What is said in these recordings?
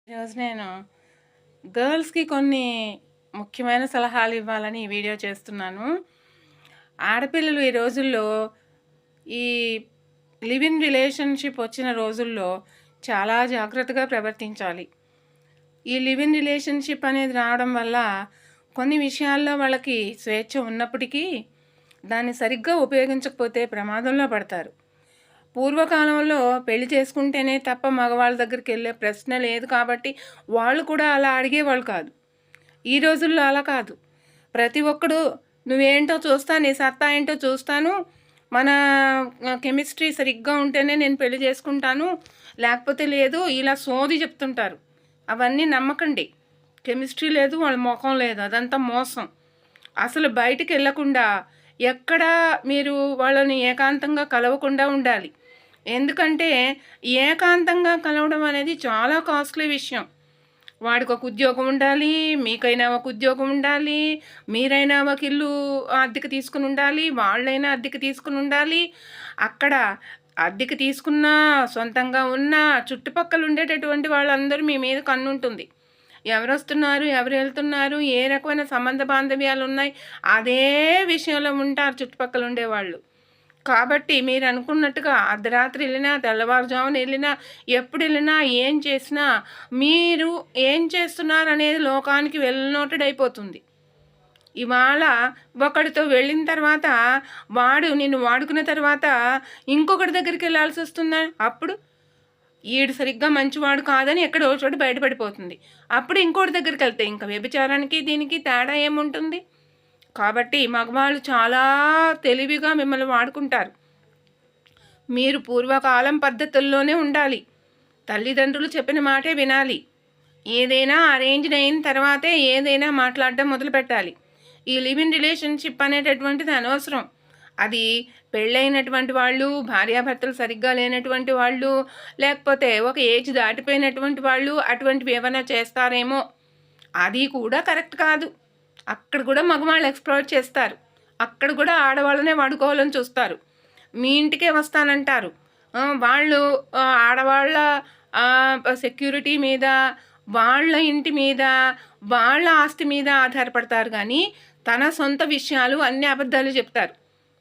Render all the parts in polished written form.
ఈరోజు నేను గర్ల్స్‌కి కొన్ని ముఖ్యమైన సలహాలు ఇవ్వాలని ఈ వీడియో చేస్తున్నాను. ఆడపిల్లలు ఈ రోజుల్లో ఈ లివ్ ఇన్ రిలేషన్‌షిప్ వచ్చిన రోజుల్లో చాలా జాగ్రత్తగా ప్రవర్తించాలి. ఈ లివ్ ఇన్ రిలేషన్‌షిప్ అనేది రావడం వల్ల కొన్ని విషయాల్లో వాళ్ళకి స్వేచ్ఛ ఉన్నప్పటికీ దాన్ని సరిగ్గా ఉపయోగించకపోతే ప్రమాదంలో పడతారు. పూర్వకాలంలో పెళ్లి చేసుకుంటేనే తప్ప మగవాళ్ళ దగ్గరికి వెళ్ళే ప్రశ్న లేదు కాబట్టి వాళ్ళు కూడా అలా అడిగేవాళ్ళు కాదు. ఈ రోజుల్లో అలా కాదు. ప్రతి ఒక్కడు నువ్వేంటో చూస్తాను, నీ సత్తా ఏంటో చూస్తాను, మన కెమిస్ట్రీ సరిగ్గా ఉంటేనే నేను పెళ్లి చేసుకుంటాను, లేకపోతే లేదు, ఇలా సోది చెప్తుంటారు. అవన్నీ నమ్మకండి. కెమిస్ట్రీ లేదు, వాళ్ళ ముఖం లేదు, అదంతా మోసం. అసలు బయటికి వెళ్ళకుండా ఎక్కడ మీరు వాళ్ళని ఏకాంతంగా కలవకుండా ఉండాలి. ఎందుకంటే ఏకాంతంగా కలవడం అనేది చాలా కాస్ట్లీ విషయం. వాడికి ఒక ఉద్యోగం ఉండాలి, మీకైనా ఒక ఉద్యోగం ఉండాలి, మీరైనా ఒక ఇల్లు అద్దెకి తీసుకుని ఉండాలి, వాళ్ళైనా అద్దెకి తీసుకుని ఉండాలి. అక్కడ అద్దెకి తీసుకున్నా సొంతంగా ఉన్నా చుట్టుపక్కల ఉండేటటువంటి వాళ్ళందరూ మీ మీద కన్నుంటుంది. ఎవరు వస్తున్నారు, ఎవరు వెళ్తున్నారు, ఏ రకమైన సంబంధ బాంధవ్యాలు ఉన్నాయి, అదే విషయంలో ఉంటారు చుట్టుపక్కల ఉండేవాళ్ళు. కాబట్టి మీరు అనుకున్నట్టుగా అర్ధరాత్రి వెళ్ళినా, తెల్లవారుజామున వెళ్ళినా, ఎప్పుడు వెళ్ళినా, ఏం చేసినా మీరు ఏం చేస్తున్నారు అనేది లోకానికి వెల్ అయిపోతుంది. ఇవాళ ఒకడితో వెళ్ళిన తర్వాత వాడు నిన్ను వాడుకున్న తర్వాత ఇంకొకటి దగ్గరికి వెళ్ళాల్సి వస్తుందా? అప్పుడు ఈడు సరిగ్గా మంచివాడు కాదని ఎక్కడో చోట బయటపడిపోతుంది. అప్పుడు ఇంకోటి దగ్గరికి వెళ్తే ఇంకా వ్యభిచారానికి దీనికి తేడా ఏముంటుంది? కాబట్టి మగవాళ్ళు చాలా తెలివిగా మిమ్మల్ని వాడుకుంటారు. మీరు పూర్వకాలం పద్ధతుల్లోనే ఉండాలి. తల్లిదండ్రులు చెప్పిన మాటే వినాలి. ఏదైనా అరేంజ్డ్ అయిన తర్వాతే ఏదైనా మాట్లాడడం మొదలు పెట్టాలి. ఈ లివ్ ఇన్ రిలేషన్షిప్ అనేటటువంటిది అనవసరం. అది పెళ్ళైనటువంటి వాళ్ళు, భార్యాభర్తలు సరిగ్గా లేనటువంటి వాళ్ళు, లేకపోతే ఒక ఏజ్ దాటిపోయినటువంటి వాళ్ళు అటువంటివి ఏమైనా చేస్తారేమో. అది కూడా కరెక్ట్ కాదు. అక్కడ కూడా మగవాళ్ళు ఎక్స్‌ప్లాయిట్ చేస్తారు. అక్కడ కూడా ఆడవాళ్ళనే వాడుకోవాలని చూస్తారు. మీ ఇంటికే వస్తానంటారు. వాళ్ళు ఆడవాళ్ళ సెక్యూరిటీ మీద, వాళ్ళ ఇంటి మీద, వాళ్ళ ఆస్తి మీద ఆధారపడతారు కానీ తన సొంత విషయాలు అన్ని అబద్ధాలు చెప్తారు.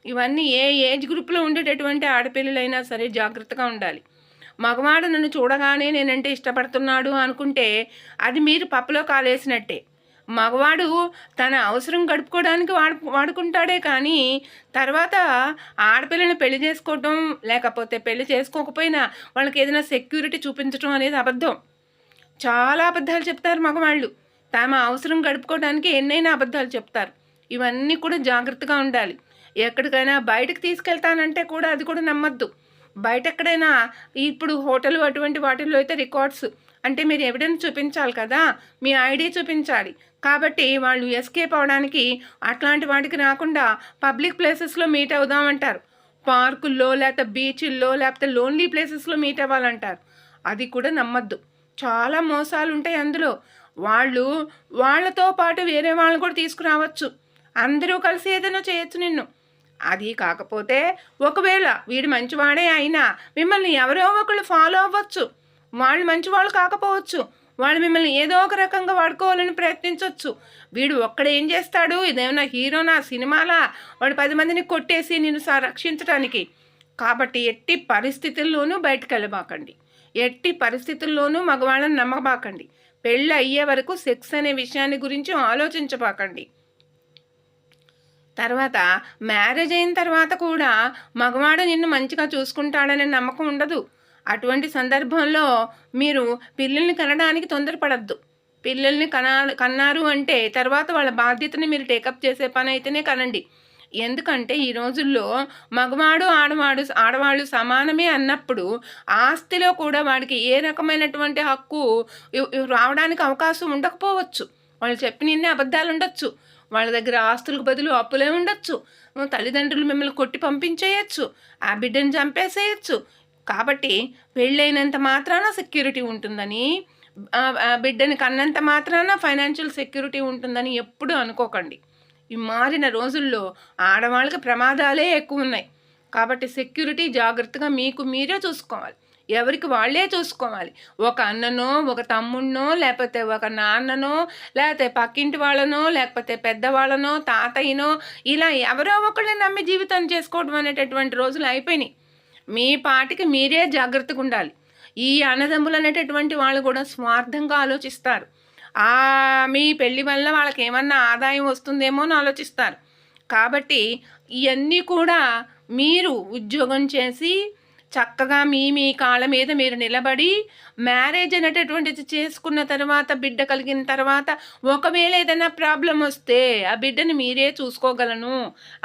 ఇవన్నీ ఏ ఏజ్ గ్రూప్లో ఉండేటటువంటి ఆడపిల్లలైనా సరే జాగ్రత్తగా ఉండాలి. మగవాడు నన్ను చూడగానే నేనంటే ఇష్టపడుతున్నాడు అనుకుంటే అది మీరు పప్పులో కాలేసినట్టే. మగవాడు తన అవసరం గడుపుకోవడానికి వాడుకుంటాడే కానీ తర్వాత ఆడపిల్లని పెళ్లి చేసుకోవటం, లేకపోతే పెళ్లి చేసుకోకపోయినా వాళ్ళకి ఏదైనా సెక్యూరిటీ చూపించడం అనేది అబద్ధం. చాలా అబద్ధాలు చెప్తారు మగవాళ్ళు. తమ అవసరం గడుపుకోవడానికి ఎన్నైనా అబద్ధాలు చెప్తారు. ఇవన్నీ కూడా జాగ్రత్తగా ఉండాలి. ఎక్కడికైనా బయటకు తీసుకెళ్తానంటే కూడా అది కూడా నమ్మద్దు. బయట ఎక్కడైనా ఇప్పుడు హోటల్ అటువంటి వాటిల్లో అయితే రికార్డ్స్ అంటే మీరు ఎవిడెన్స్ చూపించాలి కదా, మీ ఐడి చూపించాలి. కాబట్టి వాళ్ళు ఎస్కేప్ అవడానికి అట్లాంటి వాటికి రాకుండా పబ్లిక్ ప్లేసెస్లో మీట్ అవుదామంటారు. పార్కుల్లో, లేకపోతే బీచ్ల్లో, లేకపోతే లోన్లీ ప్లేసెస్లో మీట్ అవ్వాలంటారు. అది కూడా నమ్మద్దు. చాలా మోసాలు ఉంటాయి అందులో. వాళ్ళతో పాటు వేరే వాళ్ళని కూడా తీసుకురావచ్చు. అందరూ కలిసి ఏదైనా చేయొచ్చు నిన్ను. అది కాకపోతే ఒకవేళ వీడు మంచివాడే అయినా మిమ్మల్ని ఎవరో ఒకళ్ళు ఫాలో అవ్వచ్చు. వాళ్ళు మంచివాళ్ళు కాకపోవచ్చు. వాళ్ళు మిమ్మల్ని ఏదో ఒక రకంగా వాడుకోవాలని ప్రయత్నించవచ్చు. వీడు ఒక్కడేం చేస్తాడు, ఇదేమన్నా హీరోనా, సినిమాలా, వాడు 10 మందిని కొట్టేసి నిన్ను రక్షించడానికి. కాబట్టి ఎట్టి పరిస్థితుల్లోనూ బయటకు వెళ్ళబాకండి. ఎట్టి పరిస్థితుల్లోనూ మగవాళ్ళని నమ్మబాకండి. పెళ్ళి అయ్యే వరకు సెక్స్ అనే విషయాన్ని గురించి ఆలోచించబాకండి. తర్వాత మ్యారేజ్ అయిన తర్వాత కూడా మగవాడు నిన్ను మంచిగా చూసుకుంటాడనే నమ్మకం ఉండదు. అటువంటి సందర్భంలో మీరు పిల్లల్ని కనడానికి తొందరపడద్దు. పిల్లల్ని కన్నారు అంటే తర్వాత వాళ్ళ బాధ్యతని మీరు టేకప్ చేసే పని అయితేనే కనండి. ఎందుకంటే ఈ రోజుల్లో మగవాడు ఆడవాళ్ళు సమానమే అన్నప్పుడు ఆస్తిలో కూడా వాడికి ఏ రకమైనటువంటి హక్కు రావడానికి అవకాశం ఉండకపోవచ్చు. వాళ్ళు చెప్పినన్ని అబద్ధాలు ఉండొచ్చు. వాళ్ళ దగ్గర ఆస్తులకు బదులు అప్పులే ఉండొచ్చు. తల్లిదండ్రులు మిమ్మల్ని కొట్టి పంపించేయచ్చు, ఆ బిడ్డను చంపేసేయచ్చు. కాబట్టి పెళ్ళైనంత మాత్రాన సెక్యూరిటీ ఉంటుందని, బిడ్డని కన్నంత మాత్రాన ఫైనాన్షియల్ సెక్యూరిటీ ఉంటుందని ఎప్పుడూ అనుకోకండి. ఈ మారిన రోజుల్లో ఆడవాళ్ళకి ప్రమాదాలే ఎక్కువ ఉన్నాయి. కాబట్టి సెక్యూరిటీ జాగ్రత్తగా మీకు మీరే చూసుకోవాలి. ఎవరికి వాళ్ళే చూసుకోవాలి. ఒక అన్ననో, ఒక తమ్ముడినో, లేకపోతే ఒక నాన్ననో, లేకపోతే పక్కింటి వాళ్ళనో, లేకపోతే పెద్దవాళ్ళనో, తాతయ్యనో, ఇలా ఎవరో ఒకళ్ళని నమ్మి జీవితం చేసుకోవడం అనేటటువంటి రోజులు అయిపోయినాయి. మీ పాటికి మీరే జాగ్రత్తగా ఉండాలి. ఈ అన్నదమ్ములు అనేటటువంటి వాళ్ళు కూడా స్వార్థంగా ఆలోచిస్తారు. మీ పెళ్లి వల్ల వాళ్ళకి ఏమన్నా ఆదాయం వస్తుందేమో అని ఆలోచిస్తారు. కాబట్టి ఇవన్నీ కూడా మీరు ఉద్యోగం చేసి చక్కగా మీ కాళ్ళ మీద మీరు నిలబడి మ్యారేజ్ అనేటటువంటిది చేసుకున్న తర్వాత, బిడ్డ కలిగిన తర్వాత ఒకవేళ ఏదైనా ప్రాబ్లం వస్తే ఆ బిడ్డని మీరే చూసుకోగలను,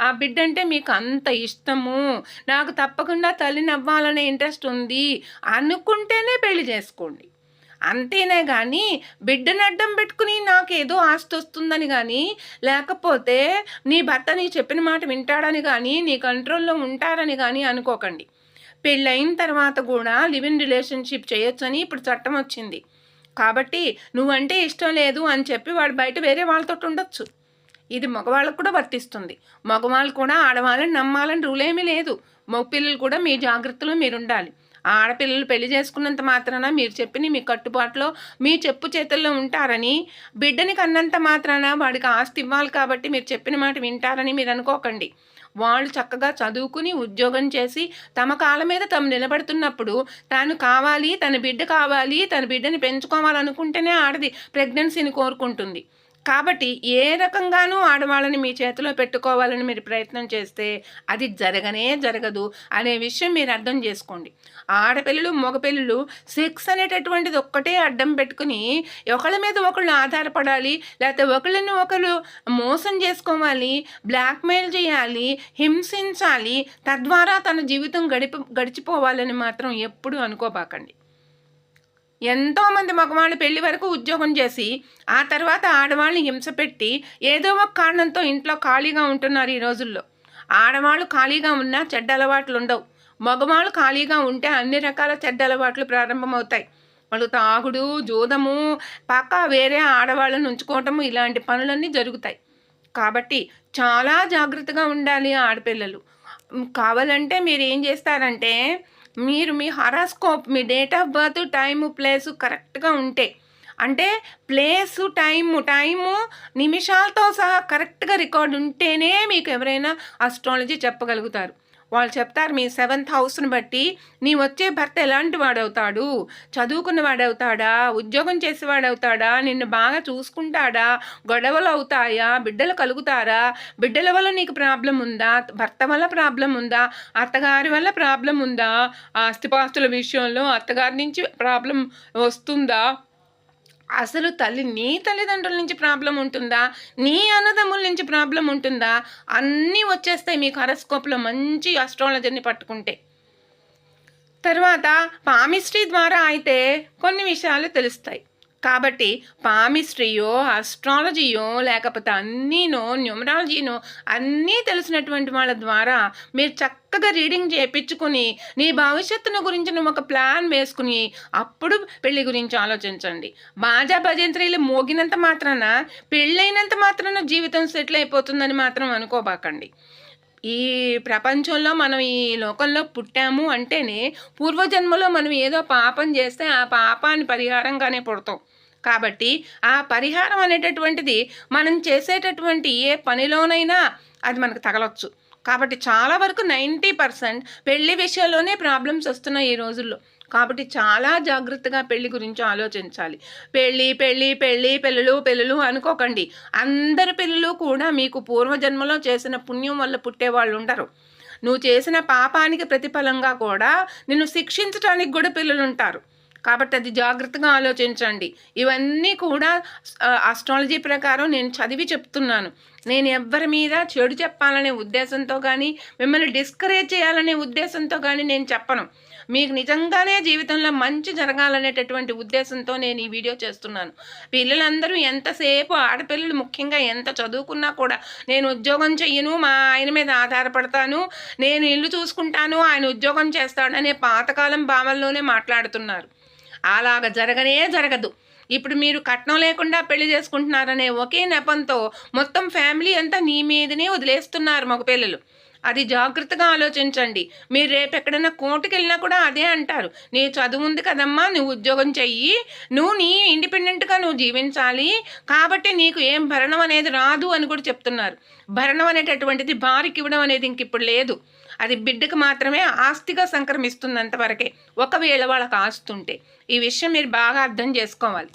ఆ బిడ్డ అంటే మీకు అంత ఇష్టము, నాకు తప్పకుండా తల్లిని అవ్వాలనే ఇంట్రెస్ట్ ఉంది అనుకుంటేనే పెళ్లి చేసుకోండి. అంతేనే కానీ బిడ్డను అడ్డం పెట్టుకుని నాకేదో ఆస్తి వస్తుందని కానీ, లేకపోతే నీ భర్త నీ చెప్పిన మాట వింటాడని కానీ, నీ కంట్రోల్లో ఉంటారని కానీ అనుకోకండి. పెళ్ళైన తర్వాత కూడా లివ్ ఇన్ రిలేషన్షిప్ చేయొచ్చని ఇప్పుడు చట్టం వచ్చింది. కాబట్టి నువ్వంటే ఇష్టం లేదు అని చెప్పి వాడు బయట వేరే వాళ్ళతో ఉండొచ్చు. ఇది మగవాళ్ళకు కూడా వర్తిస్తుంది. మగవాళ్ళు కూడా ఆడవాళ్ళని నమ్మాలని రూల్ ఏమీ లేదు. మగపిల్లలు కూడా మీ జాగ్రత్తలో మీరు ఉండాలి. ఆడపిల్లలు పెళ్లి చేసుకున్నంత మాత్రాన మీరు చెప్పిన మీ కట్టుబాటులో మీ చెప్పు చేతుల్లో ఉంటారని, బిడ్డని కన్నంత మాత్రాన వాడికి ఆస్తి ఇవ్వాలి కాబట్టి మీరు చెప్పిన మాట వింటారని మీరు అనుకోకండి. వాళ్ళు చక్కగా చదువుకుని ఉద్యోగం చేసి తమ కాళ్ళ మీద తాము నిలబడుతున్నప్పుడు తాను కావాలి, తన బిడ్డ కావాలి, తన బిడ్డని పెంచుకోవాలనుకుంటేనే ఆడది ప్రెగ్నెన్సీని కోరుకుంటుంది. కాబట్టి ఏ రకంగానూ ఆడవాళ్ళని మీ చేతిలో పెట్టుకోవాలని మీరు ప్రయత్నం చేస్తే అది జరగదు అనే విషయం మీరు అర్థం చేసుకోండి. ఆడపిల్లలు, మగపిల్లలు సెక్స్ అనేటటువంటిది ఒక్కటే అడ్డం పెట్టుకుని ఒకళ్ళ మీద ఒకళ్ళు ఆధారపడాలి, లేకపోతే ఒకళ్ళని ఒకళ్ళు మోసం చేసుకోవాలి, బ్లాక్మెయిల్ చేయాలి, హింసించాలి, తద్వారా తన జీవితం గడిచిపోవాలని మాత్రం ఎప్పుడూ అనుకోబాకండి. ఎంతోమంది మగవాళ్ళు పెళ్లి వరకు ఉద్యోగం చేసి ఆ తర్వాత ఆడవాళ్ళని హింస పెట్టి ఏదో ఒక కారణంతో ఇంట్లో ఖాళీగా ఉంటున్నారు ఈ రోజుల్లో. ఆడవాళ్ళు ఖాళీగా ఉన్నా చెడ్డ అలవాట్లు ఉండవు. మగవాళ్ళు ఖాళీగా ఉంటే అన్ని రకాల చెడ్డ అలవాట్లు ప్రారంభమవుతాయి. వాళ్ళు తాగుడు, జూదము, పక్క వేరే ఆడవాళ్ళని ఉంచుకోవటము, ఇలాంటి పనులన్నీ జరుగుతాయి. కాబట్టి చాలా జాగ్రత్తగా ఉండాలి ఆడపిల్లలు. కావాలంటే మీరు ఏం చేస్తారంటే, మీరు మీ హారోస్కోప్, మీ date of birth, time, place కరెక్ట్గా ఉంటే, అంటే ప్లేసు, టైము నిమిషాలతో సహా కరెక్ట్గా రికార్డు ఉంటేనే మీకు ఎవరైనా ఆస్ట్రాలజీ చెప్పగలుగుతారు. వాళ్ళు చెప్తారు మీ 7th హౌస్ని బట్టి నీ వచ్చే భర్త ఎలాంటి వాడవుతాడు, చదువుకున్న వాడవుతాడా, ఉద్యోగం చేసేవాడవుతాడా, నిన్ను బాగా చూసుకుంటాడా, గొడవలు అవుతాయా, బిడ్డలు కలుగుతారా, బిడ్డల వల్ల నీకు ప్రాబ్లం ఉందా, భర్త వల్ల ప్రాబ్లం ఉందా, అత్తగారి వల్ల ప్రాబ్లం ఉందా, ఆస్తిపాస్తుల విషయంలో అత్తగారి నుంచి ప్రాబ్లం వస్తుందా, అసలు నీ తల్లిదండ్రుల నుంచి ప్రాబ్లం ఉంటుందా, నీ అన్నదమ్ముల నుంచి ప్రాబ్లం ఉంటుందా, అన్నీ వచ్చేస్తాయి మీకు హారోస్కోప్లో మంచి ఆస్ట్రాలజర్ని పట్టుకుంటే. తర్వాత పామిస్ట్రీ ద్వారా అయితే కొన్ని విషయాలు తెలుస్తాయి. కాబట్టి పామిస్ట్రీయో, ఆస్ట్రాలజీయో, లేకపోతే న్యూమరాలజీనో అన్నీ తెలిసినటువంటి వాళ్ళ ద్వారా మీరు చక్కగా రీడింగ్ చేయించుకుని నీ భవిష్యత్తును గురించి నువ్వు ఒక ప్లాన్ వేసుకుని అప్పుడు పెళ్లి గురించి ఆలోచించండి. బాజా భజంత్రీలు మోగినంత మాత్రాన, పెళ్ళైనంత మాత్రాన జీవితం సెటిల్ అయిపోతుందని మాత్రం అనుకోబాకండి. ఈ ప్రపంచంలో మనం ఈ లోకంలో పుట్టాము అంటేనే పూర్వజన్మలో మనం ఏదో పాపం చేస్తే ఆ పాపాన్ని పరిహారంగానే పుడతాం. కాబట్టి ఆ పరిహారం అనేటటువంటిది మనం చేసేటటువంటి ఏ పనిలోనైనా అది మనకు తగలొచ్చు. కాబట్టి చాలా వరకు 90% పెళ్లి విషయంలోనే ప్రాబ్లమ్స్ వస్తున్నాయి ఈ రోజుల్లో. కాబట్టి చాలా జాగ్రత్తగా పెళ్లి గురించి ఆలోచించాలి. పెళ్ళిళ్ళు అనుకోకండి. అందరి పిల్లలు కూడా మీకు పూర్వజన్మలో చేసిన పుణ్యం వల్ల పుట్టేవాళ్ళు ఉండరు. నువ్వు చేసిన పాపానికి ప్రతిఫలంగా కూడా నిన్ను శిక్షించడానికి కూడా పిల్లలు ఉంటారు. కాబట్టి అది జాగ్రత్తగా ఆలోచించండి. ఇవన్నీ కూడా ఆస్ట్రాలజీ ప్రకారం నేను చదివి చెప్తున్నాను. నేను ఎవ్వరి మీద చెడు చెప్పాలనే ఉద్దేశంతో కానీ, మిమ్మల్ని డిస్కరేజ్ చేయాలనే ఉద్దేశంతో కానీ నేను చెప్పను. మీకు నిజంగానే జీవితంలో మంచి జరగాలనేటటువంటి ఉద్దేశంతో నేను ఈ వీడియో చేస్తున్నాను. పిల్లలందరూ ఎంతసేపు, ఆడపిల్లలు ముఖ్యంగా ఎంత చదువుకున్నా కూడా నేను ఉద్యోగం చెయ్యను, మా ఆయన మీద ఆధారపడతాను, నేను ఇల్లు చూసుకుంటాను, ఆయన ఉద్యోగం చేస్తాడు అనే పాతకాలం భావనలోనే మాట్లాడుతున్నారు. అలాగ జరగదు. ఇప్పుడు మీరు కట్నం లేకుండా పెళ్లి చేసుకుంటున్నారనే ఒకే నెపంతో మొత్తం ఫ్యామిలీ అంతా నీ మీదనే వదిలేస్తున్నారు మగపిల్లలు. అది జాగ్రత్తగా ఆలోచించండి. మీరు రేపు ఎక్కడైనా కోర్టుకి వెళ్ళినా కూడా అదే అంటారు, నీ చదువు ఉంది కదమ్మా, నువ్వు ఉద్యోగం చెయ్యి, నువ్వు నీ ఇండిపెండెంట్గా నువ్వు జీవించాలి, కాబట్టి నీకు ఏం భరణం అనేది రాదు అని కూడా చెప్తున్నారు. భరణం అనేటటువంటిది భార్యకి ఇవ్వడం అనేది ఇంక ఇప్పుడు లేదు. అది బిడ్డకు మాత్రమే ఆస్తిగా సంక్రమిస్తుంది అంతవరకే, ఒకవేళ వాళ్ళకి ఆస్తుంటే. ఈ విషయం మీరు బాగా అర్థం చేసుకోవాలి.